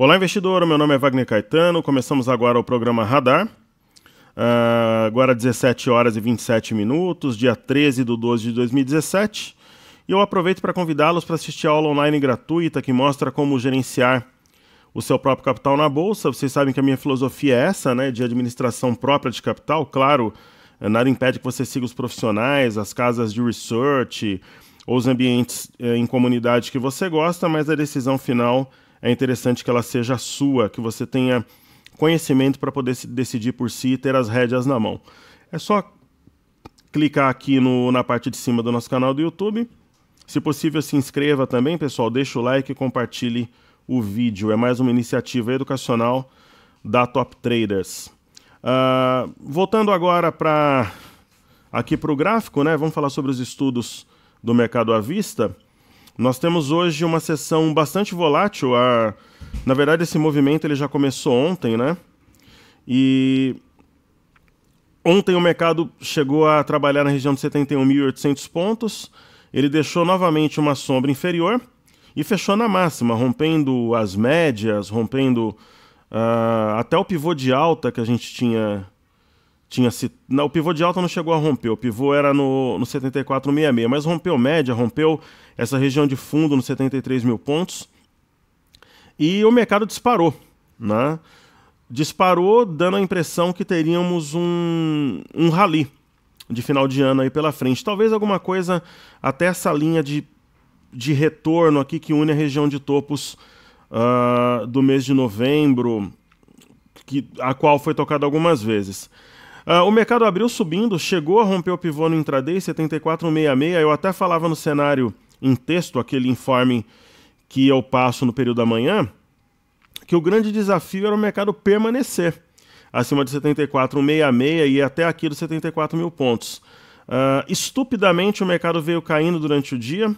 Olá, investidor. Meu nome é Wagner Caetano. Começamos agora o programa Radar. Agora 17 horas e 27 minutos, dia 13 de 12 de 2017. E eu aproveito para convidá-los para assistir a aula online gratuita que mostra como gerenciar o seu próprio capital na Bolsa. Vocês sabem que a minha filosofia é essa, né, de administração própria de capital. Claro, nada impede que você siga os profissionais, as casas de research ou os ambientes em comunidade que você gosta, mas a decisão final é interessante que ela seja sua, que você tenha conhecimento para poder decidir por si e ter as rédeas na mão. É só clicar aqui na parte de cima do nosso canal do YouTube. Se possível, se inscreva também, pessoal. Deixa o like e compartilhe o vídeo. É mais uma iniciativa educacional da Top Traders. Voltando agora aqui para o gráfico, né? Vamos falar sobre os estudos do mercado à vista. Nós temos hoje uma sessão bastante volátil. Na verdade, esse movimento ele já começou ontem, né? E ontem o mercado chegou a trabalhar na região de 71.800 pontos. Ele deixou novamente uma sombra inferior e fechou na máxima, rompendo as médias, rompendo até o pivô de alta que a gente tinha não, o pivô de alta não chegou a romper, o pivô era no 74,66, mas rompeu média, rompeu essa região de fundo nos 73 mil pontos e o mercado disparou, né? Disparou dando a impressão que teríamos um rally de final de ano aí pela frente, talvez alguma coisa até essa linha de retorno aqui que une a região de topos do mês de novembro, a qual foi tocada algumas vezes. O mercado abriu subindo, chegou a romper o pivô no intraday, 74,66. Eu até falava no cenário em texto, aquele informe que eu passo no período da manhã, que o grande desafio era o mercado permanecer acima de 74,66 e até aqui dos 74 mil pontos. Estupidamente o mercado veio caindo durante o dia.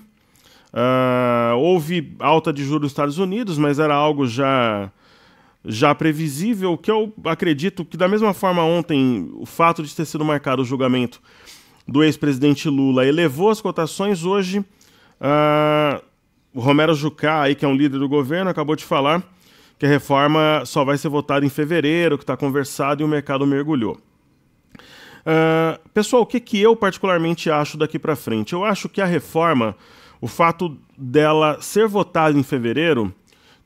Houve alta de juros nos Estados Unidos, mas era algo já previsível, que eu acredito que da mesma forma ontem o fato de ter sido marcado o julgamento do ex-presidente Lula elevou as cotações. Hoje o Romero Jucá, aí, que é um líder do governo, acabou de falar que a reforma só vai ser votada em fevereiro, que está conversado e o mercado mergulhou. Pessoal, o que eu particularmente acho daqui para frente? Eu acho que a reforma, o fato dela ser votada em fevereiro,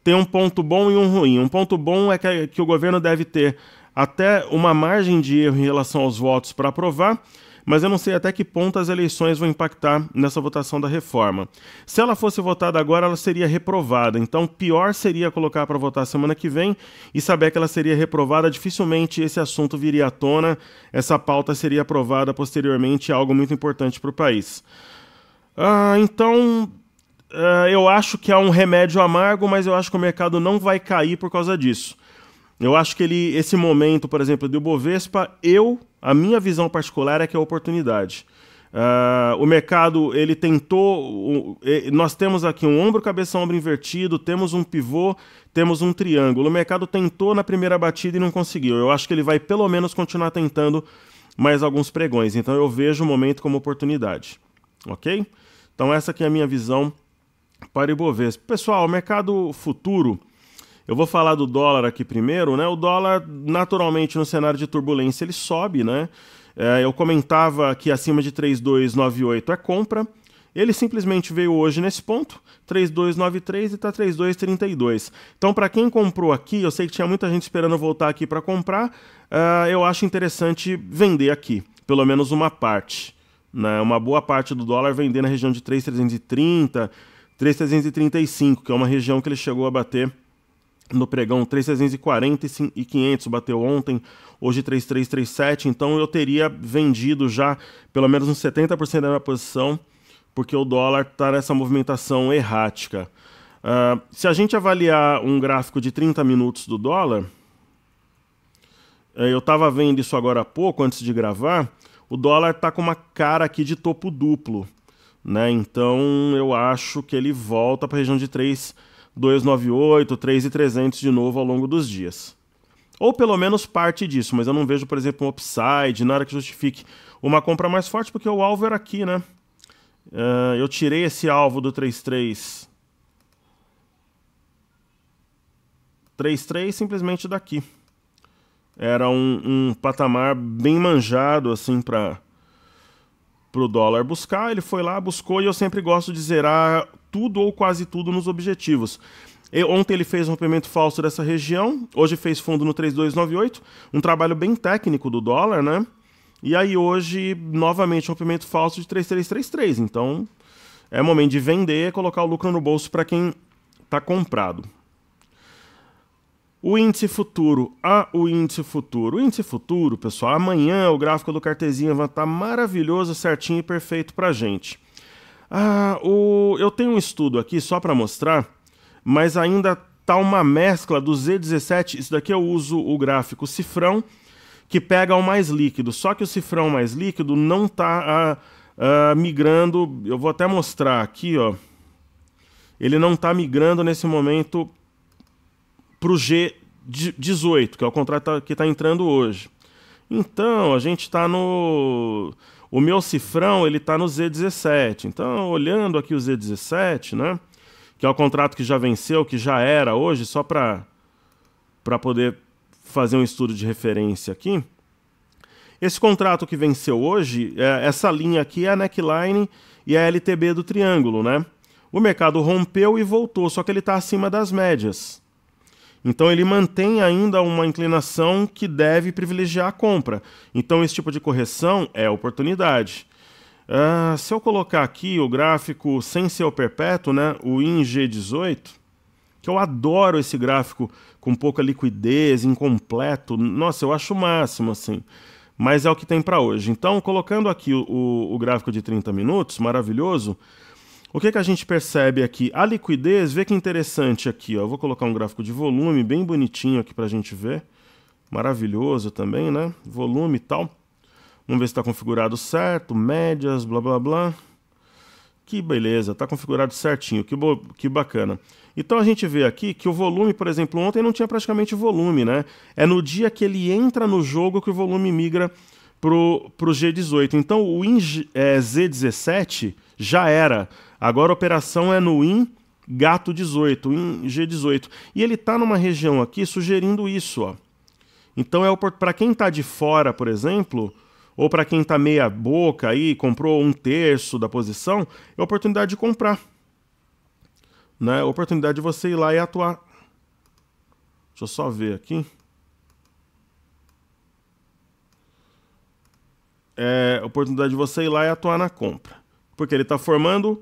tem um ponto bom e um ruim. Um ponto bom é que o governo deve ter até uma margem de erro em relação aos votos para aprovar, mas eu não sei até que ponto as eleições vão impactar nessa votação da reforma. Se ela fosse votada agora, ela seria reprovada. Então, pior seria colocar para votar semana que vem e saber que ela seria reprovada. Dificilmente esse assunto viria à tona, essa pauta seria aprovada posteriormente, algo muito importante para o país. Então, eu acho que há um remédio amargo, mas eu acho que o mercado não vai cair por causa disso. Eu acho que esse momento, por exemplo, do Ibovespa, a minha visão particular é que é oportunidade. O mercado, ele tentou, nós temos aqui um ombro, cabeça, ombro invertido, temos um pivô, temos um triângulo. O mercado tentou na primeira batida e não conseguiu. Eu acho que ele vai pelo menos continuar tentando mais alguns pregões. Então eu vejo o momento como oportunidade. Ok? Então essa aqui é a minha visão para o Ibovespa. Pessoal, o mercado futuro, eu vou falar do dólar aqui primeiro, né? O dólar, naturalmente, no cenário de turbulência, ele sobe, né? Eu comentava que acima de 3,298 é compra. Ele simplesmente veio hoje nesse ponto, 3,293 e está 3,232. Então, para quem comprou aqui, eu sei que tinha muita gente esperando voltar aqui para comprar, eu acho interessante vender aqui, pelo menos uma parte, né? Uma boa parte do dólar vender na região de 3,330, 3,335, que é uma região que ele chegou a bater no pregão 3,340 e 500, bateu ontem, hoje 3,337, então eu teria vendido já pelo menos uns 70% da minha posição, porque o dólar está nessa movimentação errática. Se a gente avaliar um gráfico de 30 minutos do dólar, eu estava vendo isso agora há pouco, antes de gravar, o dólar está com uma cara aqui de topo duplo, né? Então eu acho que ele volta para a região de 3,298, 3,300 de novo ao longo dos dias. Ou pelo menos parte disso, mas eu não vejo, por exemplo, um upside, nada que justifique uma compra mais forte, porque o alvo era aqui, né? Eu tirei esse alvo do 3,3 33 simplesmente daqui. Era um patamar bem manjado assim para o dólar buscar. Ele foi lá, buscou, e eu sempre gosto de zerar tudo ou quase tudo nos objetivos. Ontem ele fez um rompimento falso dessa região, hoje fez fundo no 3298, um trabalho bem técnico do dólar, né? E aí hoje, novamente, rompimento falso de 3333. Então, é momento de vender, colocar o lucro no bolso para quem está comprado. O índice futuro. O índice futuro. O índice futuro, pessoal, amanhã o gráfico do Cartezinha vai estar maravilhoso, certinho e perfeito para a gente. Eu tenho um estudo aqui só para mostrar, mas ainda tá uma mescla do Z17. Isso daqui eu uso o gráfico cifrão, que pega o mais líquido. Só que o cifrão mais líquido não está migrando. Eu vou até mostrar aqui, ó. Ele não está migrando nesse momento para o G18, que é o contrato que está entrando hoje. Então, a gente está no... O meu cifrão, ele está no Z17. Então, olhando aqui o Z17, né? Que é o contrato que já venceu, que já era hoje, só para poder fazer um estudo de referência aqui. Esse contrato que venceu hoje, essa linha aqui é a neckline e a LTB do triângulo, né? O mercado rompeu e voltou, só que ele está acima das médias. Então ele mantém ainda uma inclinação que deve privilegiar a compra. Então esse tipo de correção é oportunidade. Se eu colocar aqui o gráfico sem ser o perpétuo, né, o ING18, que eu adoro esse gráfico com pouca liquidez, incompleto, nossa, eu acho o máximo, assim. Mas é o que tem para hoje. Então, colocando aqui o gráfico de 30 minutos, maravilhoso, o que a gente percebe aqui? A liquidez, vê que interessante aqui, ó. Eu vou colocar um gráfico de volume bem bonitinho aqui para a gente ver. Maravilhoso também, né? Volume e tal. Vamos ver se está configurado certo, médias, blá blá blá. Que beleza, está configurado certinho, que bacana. Então a gente vê aqui que o volume, por exemplo, ontem não tinha praticamente volume, né? É no dia que ele entra no jogo que o volume migra pro G18. Então o Z17 já era. Agora a operação é no IN Gato 18, IN G18. E ele está numa região aqui sugerindo isso, ó. Então para quem está de fora, por exemplo, ou para quem está meia boca aí, comprou 1/3 da posição, é oportunidade de comprar. Né? Oportunidade de você ir lá e atuar. Deixa eu só ver aqui. É oportunidade de você ir lá e atuar na compra. Porque ele está formando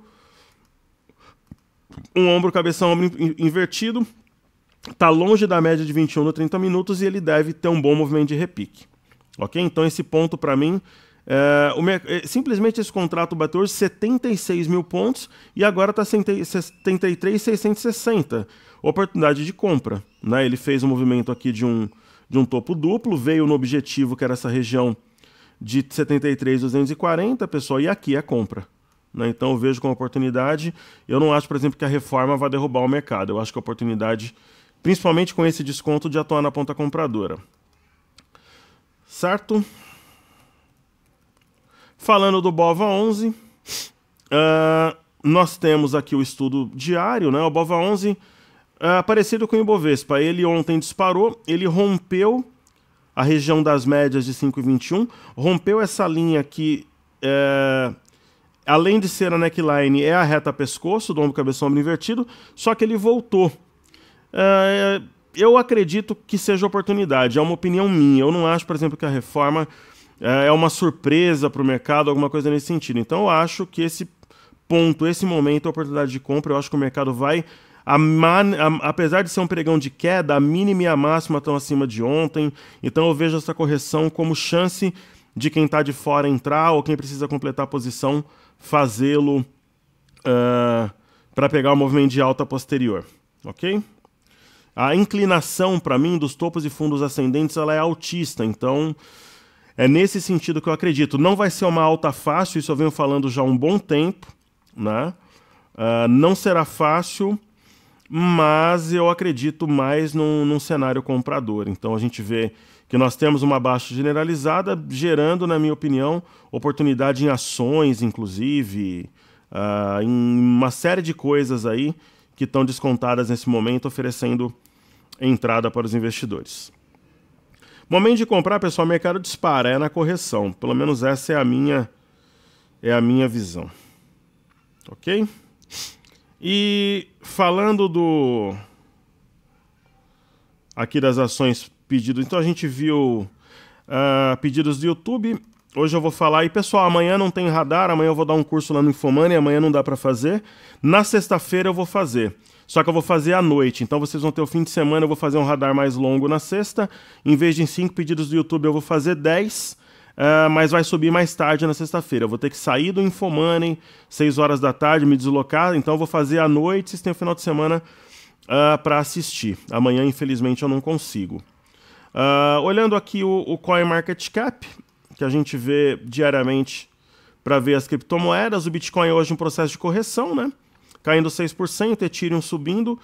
um ombro, cabeção, ombro invertido. Está longe da média de 21 no 30 minutos e ele deve ter um bom movimento de repique. Ok? Então esse ponto para mim, simplesmente esse contrato bateu hoje 76 mil pontos e agora está 73.660. Oportunidade de compra. Né? Ele fez um movimento aqui de um topo duplo, veio no objetivo que era essa região de 73.240, pessoal, e aqui é compra. Né? Então eu vejo como oportunidade. Eu não acho, por exemplo, que a reforma vai derrubar o mercado. Eu acho que a oportunidade, principalmente com esse desconto, de atuar na ponta compradora. Certo? Falando do BOVA11, nós temos aqui o estudo diário, né? O BOVA11, parecido com o Ibovespa, ele ontem disparou, ele rompeu a região das médias de 5,21, rompeu essa linha aqui, além de ser a neckline, é a reta pescoço do ombro, cabeção, ombro invertido, só que ele voltou. Eu acredito que seja oportunidade, é uma opinião minha. Eu não acho, por exemplo, que a reforma é uma surpresa para o mercado, alguma coisa nesse sentido. Então eu acho que esse ponto, esse momento, a oportunidade de compra, eu acho que o mercado vai, apesar de ser um pregão de queda, a mínima e a máxima estão acima de ontem. Então eu vejo essa correção como chance de quem está de fora entrar ou quem precisa completar a posição, fazê-lo para pegar o movimento de alta posterior. Ok? A inclinação, para mim, dos topos e fundos ascendentes, ela é altista, então é nesse sentido que eu acredito. Não vai ser uma alta fácil, isso eu venho falando já há um bom tempo, né? Não será fácil, mas eu acredito mais num cenário comprador. Então a gente vê que nós temos uma baixa generalizada, gerando, na minha opinião, oportunidade em ações, inclusive, em uma série de coisas aí que estão descontadas nesse momento, oferecendo entrada para os investidores. Momento de comprar, pessoal, o mercado dispara, é na correção. Pelo menos essa é a minha visão. Ok? E falando aqui das ações pedidos, então a gente viu pedidos do YouTube. Hoje eu vou falar, e pessoal, amanhã não tem radar, amanhã eu vou dar um curso lá no Infomoney, amanhã não dá para fazer. Na sexta-feira eu vou fazer, só que eu vou fazer à noite, então vocês vão ter o fim de semana, eu vou fazer um radar mais longo na sexta, em vez de 5 pedidos do YouTube eu vou fazer 10, mas vai subir mais tarde na sexta-feira. Eu vou ter que sair do Infomoney, 6 horas da tarde, me deslocar, então eu vou fazer à noite, vocês têm o final de semana para assistir. Amanhã, infelizmente, eu não consigo. Olhando aqui o CoinMarketCap, que a gente vê diariamente para ver as criptomoedas, o Bitcoin hoje em processo de correção, né? Caindo 6%, Ethereum subindo.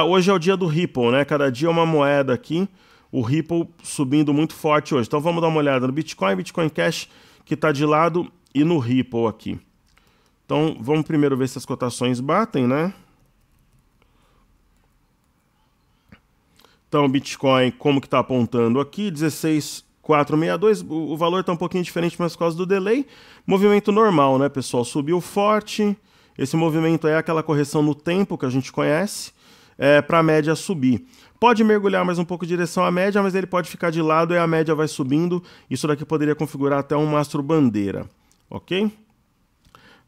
Hoje é o dia do Ripple, né? Cada dia uma moeda aqui. O Ripple subindo muito forte hoje. Então vamos dar uma olhada no Bitcoin, Bitcoin Cash, que está de lado, e no Ripple aqui. Então vamos primeiro ver se as cotações batem, né? Então o Bitcoin, como que está apontando aqui, 16.462, o valor está um pouquinho diferente, mas por causa do delay. Movimento normal, né, pessoal? Subiu forte. Esse movimento é aquela correção no tempo que a gente conhece, para a média subir. Pode mergulhar mais um pouco em direção à média, mas ele pode ficar de lado e a média vai subindo. Isso daqui poderia configurar até um mastro bandeira, ok?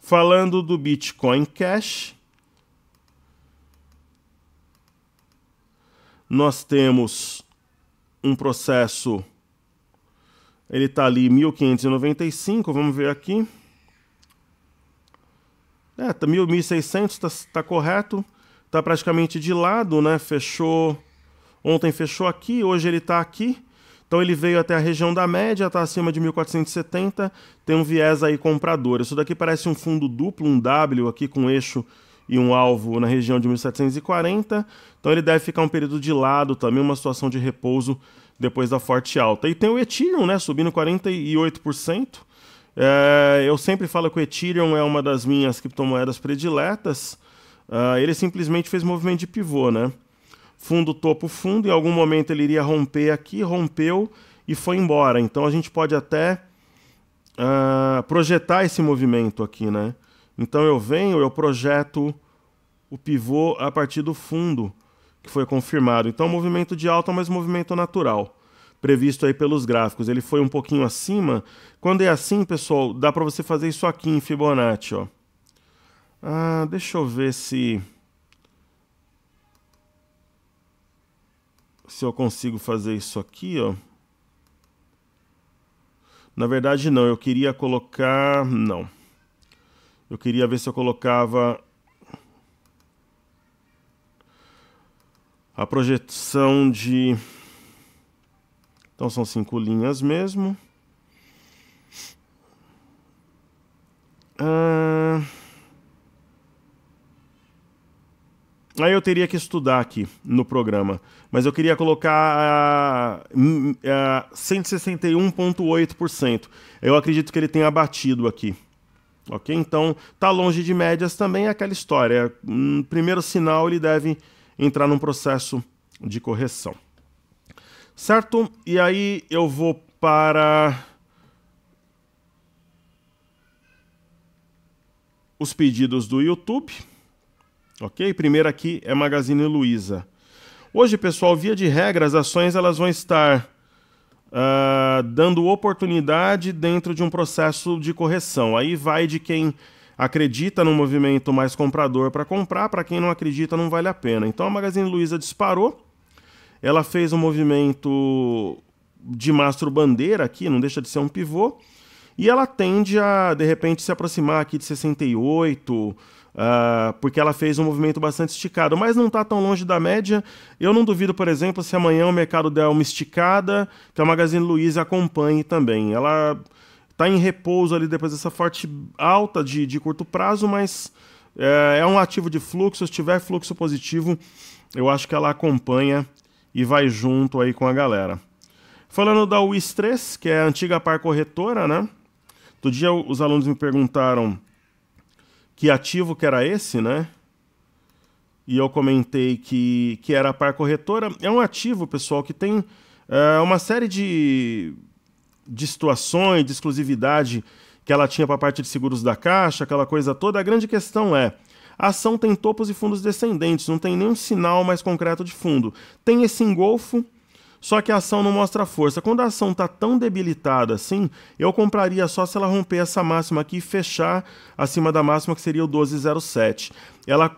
Falando do Bitcoin Cash, nós temos um processo, ele está ali 1.595, vamos ver aqui. Tá 1.600, tá correto, tá praticamente de lado, né? Fechou, ontem fechou aqui, hoje ele tá aqui. Então ele veio até a região da média, tá acima de 1.470, tem um viés aí comprador. Isso daqui parece um fundo duplo, um W aqui com eixo e um alvo na região de 1.740. Então ele deve ficar um período de lado também, uma situação de repouso depois da forte alta. E tem o Ethereum, né? Subindo 48%. Eu sempre falo que o Ethereum é uma das minhas criptomoedas prediletas. Ele simplesmente fez movimento de pivô, né? Fundo, topo, fundo. Em algum momento ele iria romper aqui, rompeu e foi embora. Então a gente pode até projetar esse movimento aqui, né? Então eu projeto o pivô a partir do fundo que foi confirmado. Então movimento de alta, mas movimento natural, previsto aí pelos gráficos. Ele foi um pouquinho acima. Quando é assim, pessoal, dá para você fazer isso aqui em Fibonacci, ó. Deixa eu ver se eu consigo fazer isso aqui, ó. Na verdade, não. Eu queria colocar... Não. Eu queria ver se eu colocava a projeção de... Então são 5 linhas mesmo. Aí eu teria que estudar aqui no programa. Mas eu queria colocar 161,8%. Eu acredito que ele tenha batido aqui. Ok? Então tá longe de médias também, é aquela história. Primeiro sinal, ele deve entrar num processo de correção. Certo? E aí eu vou para os pedidos do YouTube. Ok? Primeiro aqui é Magazine Luiza. Hoje, pessoal, via de regra, as ações elas vão estar dando oportunidade dentro de um processo de correção. Aí vai de quem acredita no movimento mais comprador para comprar, para quem não acredita não vale a pena. Então a Magazine Luiza disparou. Ela fez um movimento de mastro bandeira aqui, não deixa de ser um pivô, e ela tende a, de repente, se aproximar aqui de 68, porque ela fez um movimento bastante esticado, mas não está tão longe da média. Eu não duvido, por exemplo, se amanhã o mercado der uma esticada, que a Magazine Luiza acompanhe também. Ela está em repouso ali depois dessa forte alta de curto prazo, mas é um ativo de fluxo. Se tiver fluxo positivo, eu acho que ela acompanha e vai junto aí com a galera. Falando da WIS3, que é a antiga Par Corretora, né? Outro dia os alunos me perguntaram que ativo que era esse, né? e eu comentei que era a Par Corretora. É um ativo, pessoal, que tem uma série de situações, de exclusividade que ela tinha para a parte de seguros da Caixa, aquela coisa toda. A grande questão é, a ação tem topos e fundos descendentes, não tem nenhum sinal mais concreto de fundo. Tem esse engolfo, só que a ação não mostra força. Quando a ação está tão debilitada assim, eu compraria só se ela romper essa máxima aqui e fechar acima da máxima, que seria o 12,07. Ela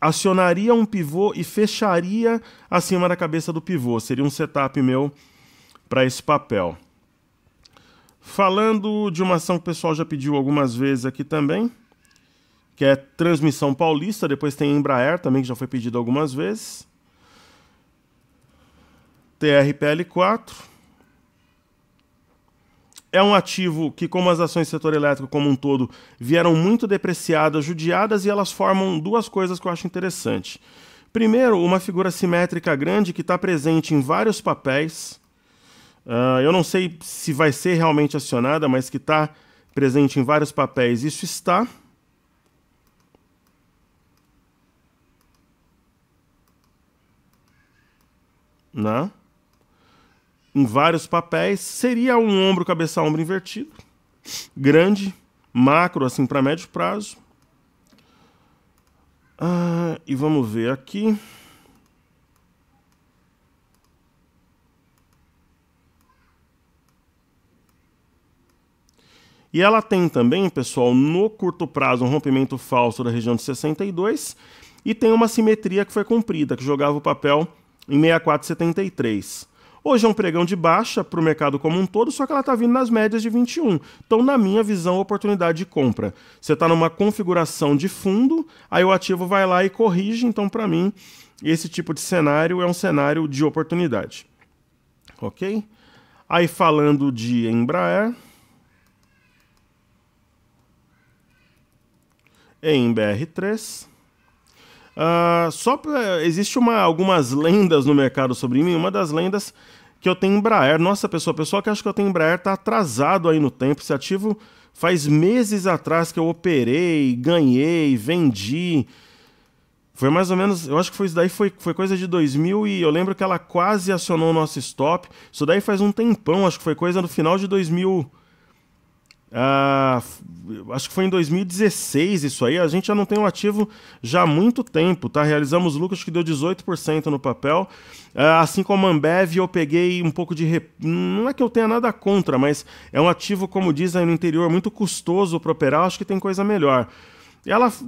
acionaria um pivô e fecharia acima da cabeça do pivô. Seria um setup meu para esse papel. Falando de uma ação que o pessoal já pediu algumas vezes aqui também, que é Transmissão Paulista, depois tem Embraer também, que já foi pedido algumas vezes. TRPL4. É um ativo que, como as ações do setor elétrico como um todo, vieram muito depreciadas, judiadas, e elas formam duas coisas que eu acho interessante. Primeiro, uma figura simétrica grande que está presente em vários papéis. Eu não sei se vai ser realmente acionada, mas que está presente em vários papéis. Isso está. Né? Em vários papéis. Seria um ombro, cabeça, ombro invertido. Grande, macro, assim, para médio prazo. E vamos ver aqui. E ela tem também, pessoal, no curto prazo, um rompimento falso da região de 62 e tem uma simetria que foi cumprida, que jogava o papel em 64,73. Hoje é um pregão de baixa para o mercado como um todo, só que ela está vindo nas médias de 21. Então, na minha visão, oportunidade de compra. Você está numa configuração de fundo, aí o ativo vai lá e corrige. Então, para mim, esse tipo de cenário é um cenário de oportunidade. Ok? Aí, falando de Embraer... em BR3. Existe algumas lendas no mercado sobre mim. Uma das lendas que eu tenho Embraer. Nossa, pessoal que acha que eu tenho Embraer está atrasado aí no tempo. Esse ativo faz meses atrás que eu operei, ganhei, vendi. Foi mais ou menos, eu acho que foi coisa de 2000 e eu lembro que ela quase acionou o nosso stop. Isso daí faz um tempão, acho que foi coisa no final de 2000. Acho que foi em 2016 isso aí. A gente já não tem um ativo já há muito tempo, tá? Realizamos lucros que deu 18% no papel. Assim como a Ambev, eu peguei um pouco de... Não é que eu tenha nada contra, mas é um ativo, como diz aí no interior, muito custoso para operar. Acho que tem coisa melhor.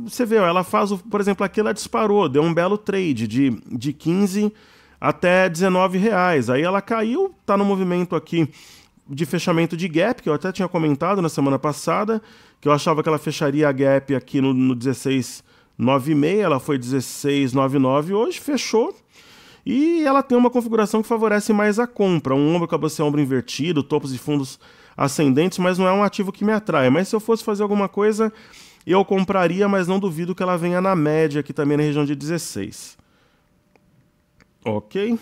Você vê, ela faz, por exemplo, aqui ela disparou, deu um belo trade de 15 até 19 reais. Aí ela caiu, tá no movimento aqui de fechamento de gap, que eu até tinha comentado na semana passada, que eu achava que ela fecharia a gap aqui no 16,96, ela foi 16,99, hoje fechou, e ela tem uma configuração que favorece mais a compra, um ombro, cabeça, ombro invertido, topos e fundos ascendentes, mas não é um ativo que me atrai. Mas se eu fosse fazer alguma coisa, eu compraria, mas não duvido que ela venha na média, aqui também na região de 16. Ok?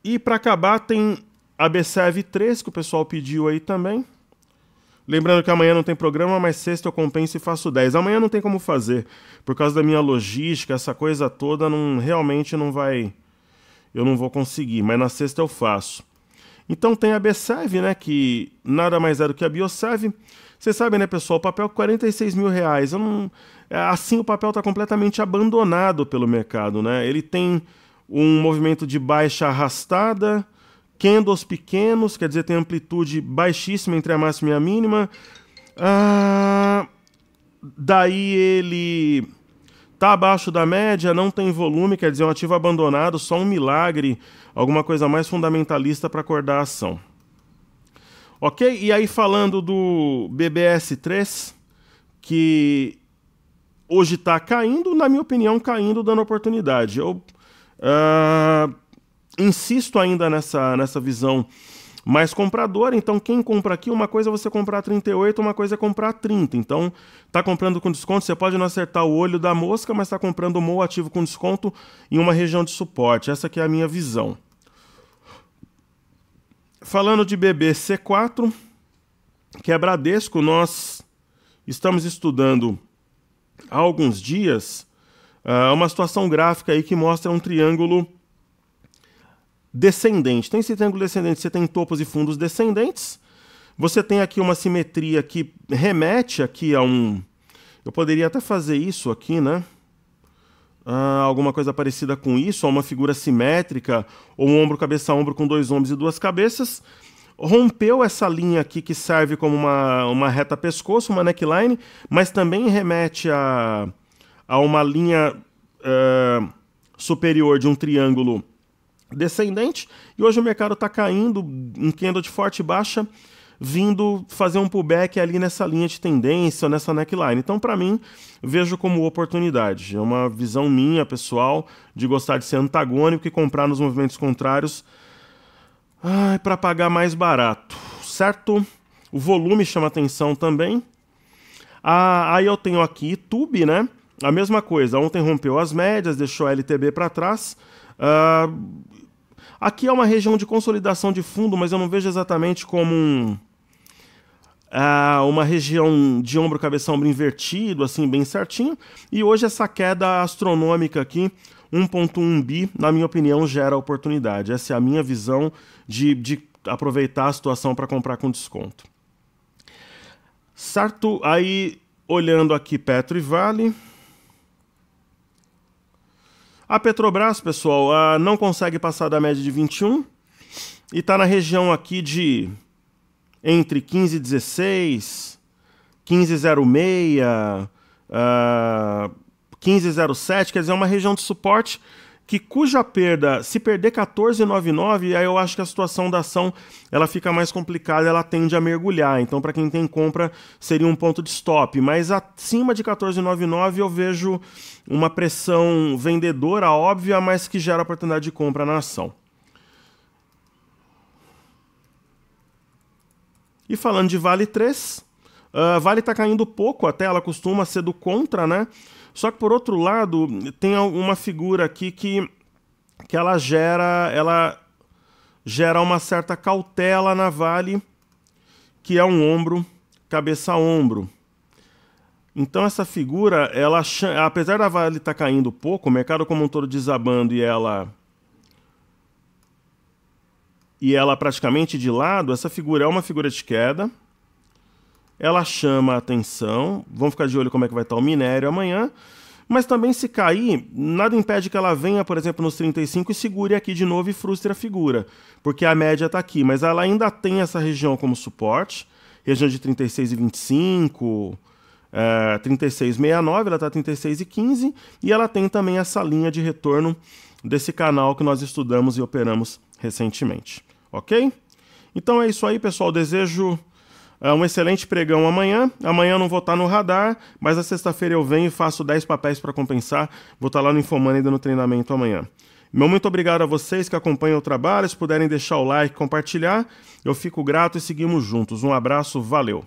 E para acabar tem a BCEV 3, que o pessoal pediu aí também. Lembrando que amanhã não tem programa, mas sexta eu compenso e faço 10. Amanhã não tem como fazer, por causa da minha logística, essa coisa toda, realmente não vai... Eu não vou conseguir, mas na sexta eu faço. Então tem a BCEV, né, que nada mais é do que a Biosev. Vocês sabem, né, pessoal, o papel 46 mil reais. Assim o papel está completamente abandonado pelo mercado, né? Ele tem um movimento de baixa arrastada, candles pequenos, quer dizer, tem amplitude baixíssima entre a máxima e a mínima. Daí ele está abaixo da média, não tem volume, quer dizer, um ativo abandonado, só um milagre, alguma coisa mais fundamentalista para acordar a ação. Ok? E aí falando do BBS3, que hoje está caindo, na minha opinião, caindo, dando oportunidade. Eu insisto ainda nessa visão mais compradora. Então quem compra aqui, uma coisa é você comprar 38, uma coisa é comprar 30. Então está comprando com desconto, você pode não acertar o olho da mosca, mas está comprando o MOL ativo com desconto em uma região de suporte. Essa aqui é a minha visão. Falando de BBC4, que é Bradesco, nós estamos estudando há alguns dias uma situação gráfica aí que mostra um triângulo descendente. Tem esse triângulo descendente, você tem topos e fundos descendentes. Você tem aqui uma simetria que remete aqui a um... Eu poderia até fazer isso aqui, né? Alguma coisa parecida com isso, a uma figura simétrica, ou um ombro, cabeça, ombro com dois ombros e duas cabeças. Rompeu essa linha aqui que serve como uma reta pescoço, uma neckline, mas também remete a uma linha superior de um triângulo descendente. E hoje o mercado está caindo em candle de forte e baixa, vindo fazer um pullback ali nessa linha de tendência, nessa neckline. Então, para mim, vejo como oportunidade. É uma visão minha, pessoal, de gostar de ser antagônico e comprar nos movimentos contrários para pagar mais barato, certo? O volume chama atenção também. Aí eu tenho aqui YouTube, né? A mesma coisa, ontem rompeu as médias, deixou a LTB para trás. Aqui é uma região de consolidação de fundo, mas eu não vejo exatamente como uma região de ombro, cabeça, ombro invertido, assim, bem certinho. E hoje essa queda astronômica aqui, 1.1 bi, na minha opinião, gera oportunidade. Essa é a minha visão de aproveitar a situação para comprar com desconto. Certo? Aí, olhando aqui Petro e Vale... A Petrobras, pessoal, não consegue passar da média de 21 e está na região aqui de entre 15,16, 15,06, 15,07, quer dizer, é uma região de suporte cuja perda, se perder 14,99, aí eu acho que a situação da ação ela fica mais complicada, ela tende a mergulhar. Então, para quem tem compra, seria um ponto de stop. Mas acima de 14,99 eu vejo uma pressão vendedora óbvia, mas que gera oportunidade de compra na ação. E falando de Vale 3, Vale está caindo pouco, até ela costuma ser do contra, né? Só que, por outro lado, tem uma figura aqui que ela gera uma certa cautela na Vale, que é um ombro, cabeça-ombro. Então, essa figura, apesar da Vale estar caindo pouco, o mercado como um todo desabando e ela praticamente de lado, essa figura é uma figura de queda. Ela chama a atenção, vamos ficar de olho como é que vai estar o minério amanhã, mas também se cair, nada impede que ela venha, por exemplo, nos 35 e segure aqui de novo e frustre a figura, porque a média está aqui, mas ela ainda tem essa região como suporte, região de 36,25, 36,69, ela está 36,15, e ela tem também essa linha de retorno desse canal que nós estudamos e operamos recentemente, ok? Então é isso aí, pessoal, desejo... um excelente pregão amanhã. Amanhã eu não vou estar no radar, mas na sexta-feira eu venho e faço 10 papéis para compensar. Vou estar lá no Infomoney dando treinamento amanhã. Muito obrigado a vocês que acompanham o trabalho. Se puderem deixar o like, compartilhar, eu fico grato e seguimos juntos. Um abraço, valeu!